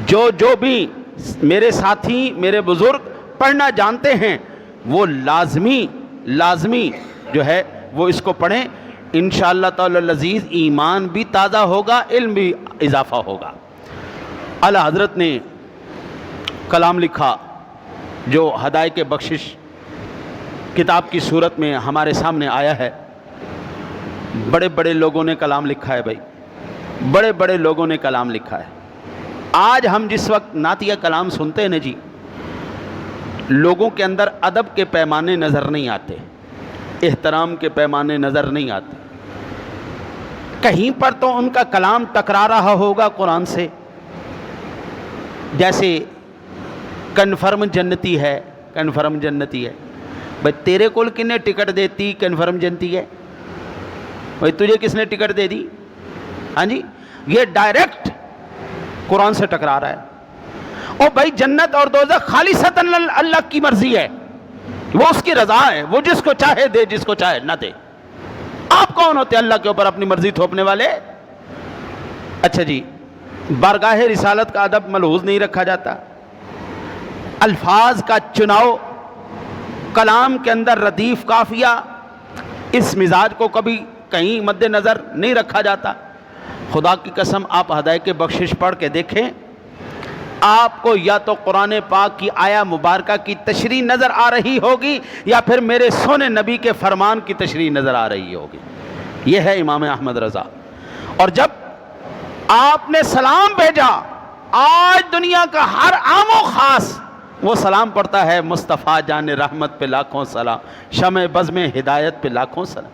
جو بھی میرے ساتھی میرے بزرگ پڑھنا جانتے ہیں وہ لازمی جو ہے وہ اس کو پڑھیں. انشاءاللہ تعالی العزیز ایمان بھی تازہ ہوگا, علم بھی اضافہ ہوگا. اعلیٰ حضرت نے کلام لکھا جو ہدایت بخشش کتاب کی صورت میں ہمارے سامنے آیا ہے. بڑے بڑے لوگوں نے کلام لکھا ہے بھائی, بڑے بڑے لوگوں نے کلام لکھا ہے. آج ہم جس وقت نعتیہ کلام سنتے ہیں نا جی, لوگوں کے اندر ادب کے پیمانے نظر نہیں آتے, احترام کے پیمانے نظر نہیں آتے. کہیں پر تو ان کا کلام ٹکرا رہا ہوگا قرآن سے, جیسے کنفرم جنتی ہے, کنفرم جنتی ہے. بھائی تیرے کول کنے ٹکٹ دیتی کنفرم جنتی ہے؟ بھائی تجھے کس نے ٹکٹ دے دی؟ ہاں جی, یہ ڈائریکٹ قرآن سے ٹکرا رہا ہے. اور بھائی جنت اور دوزخ خالصتاً اللہ کی مرضی ہے, وہ اس کی رضا ہے, وہ جس کو چاہے دے, جس کو چاہے نہ دے. آپ کون ہوتے اللہ کے اوپر اپنی مرضی تھوپنے والے؟ اچھا جی, بارگاہ رسالت کا ادب ملحوظ نہیں رکھا جاتا, الفاظ کا چناؤ, کلام کے اندر ردیف قافیہ, اس مزاج کو کبھی کہیں مد نظر نہیں رکھا جاتا. خدا کی قسم آپ ہدایت بخشش پڑھ کے دیکھیں, آپ کو یا تو قرآن پاک کی آیا مبارکہ کی تشریح نظر آ رہی ہوگی یا پھر میرے سونے نبی کے فرمان کی تشریح نظر آ رہی ہوگی. یہ ہے امام احمد رضا. اور جب آپ نے سلام بھیجا, آج دنیا کا ہر عام و خاص وہ سلام پڑھتا ہے, مصطفیٰ جان رحمت پہ لاکھوں سلام, شمع بزم ہدایت پہ لاکھوں سلام.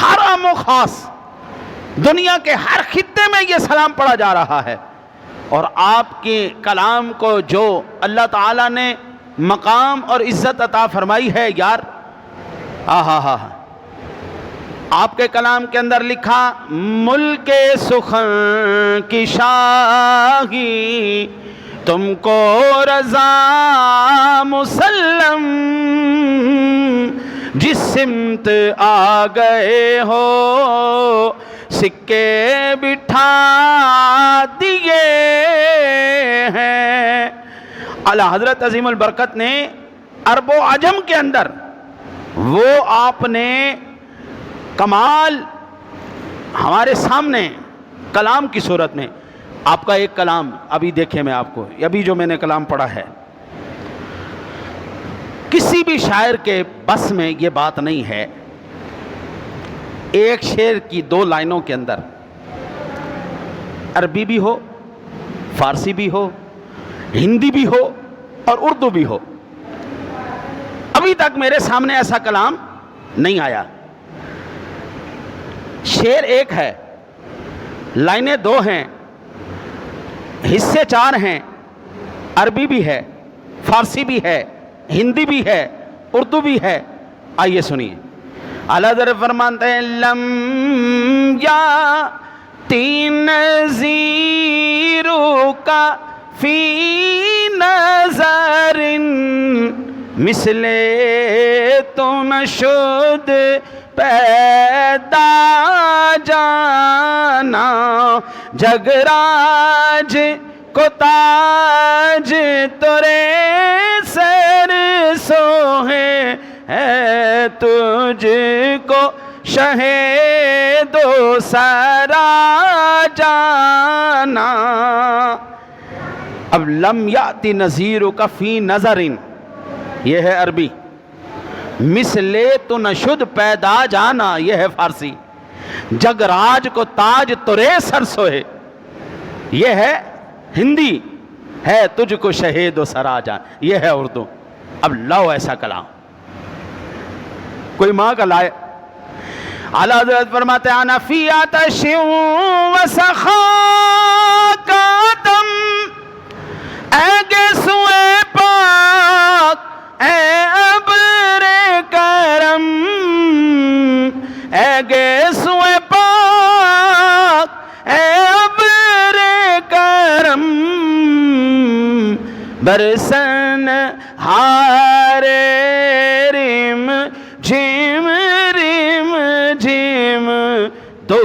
ہر عام و خاص دنیا کے ہر خطے میں یہ سلام پڑھا جا رہا ہے. اور آپ کے کلام کو جو اللہ تعالیٰ نے مقام اور عزت عطا فرمائی ہے یار, آپ کے کلام کے اندر لکھا, ملک سخن کی شاہی تم کو رضا مسلم, جس سمت آ گئے ہو سکے بٹھا دیے ہیں. اعلیٰ حضرت عظیم البرکت نے عرب و عجم کے اندر وہ آپ نے کمال ہمارے سامنے کلام کی صورت میں, آپ کا ایک کلام ابھی دیکھیں, میں آپ کو ابھی جو میں نے کلام پڑھا ہے, کسی بھی شاعر کے بس میں یہ بات نہیں ہے ایک شعر کی 2 لائنوں کے اندر عربی بھی ہو, فارسی بھی ہو, ہندی بھی ہو اور اردو بھی ہو. ابھی تک میرے سامنے ایسا کلام نہیں آیا. شعر ایک ہے, لائنیں 2 ہیں, حصے 4 ہیں, عربی بھی ہے, فارسی بھی ہے, ہندی بھی ہے, اردو بھی ہے. آئیے سنیے. اعلیٰ حضرت فرماتے ہیں, لم یاتی نظیرو کا فی نظر مثل تو نشد پیدا جانا, جگراج کو تاج تورے سر سوہے ہے, تجھ کو شہید و سرا جانا. اب لم یاتی نظیرک فی نظر, یہ ہے عربی. مثل تو نشد پیدا جانا, یہ ہے فارسی. جگراج کو تاج تورے سر سوہے, یہ ہے ہندی. ہے تجھ کو شہید و سرا جان, یہ ہے اردو. اب لاؤ ایسا کلام کوئی ماں کا لائے. اعلیٰ حضرت فرماتے ہیں, انا فی آتش و سخاکاتم, اے گیسوئے پاک اے ابر کرم, اے گیسوئے پاک اے ابر کرم, برسن ہارے ریم جھم ریم جھم, دو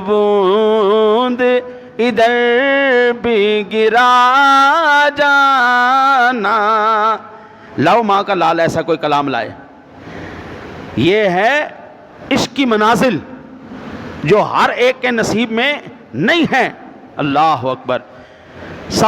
بوند ادھر بھی گرا جانا. لاؤ ماں کا لال ایسا کوئی کلام لائے. یہ ہے عشق کی منازل جو ہر ایک کے نصیب میں نہیں ہے. اللہ اکبر.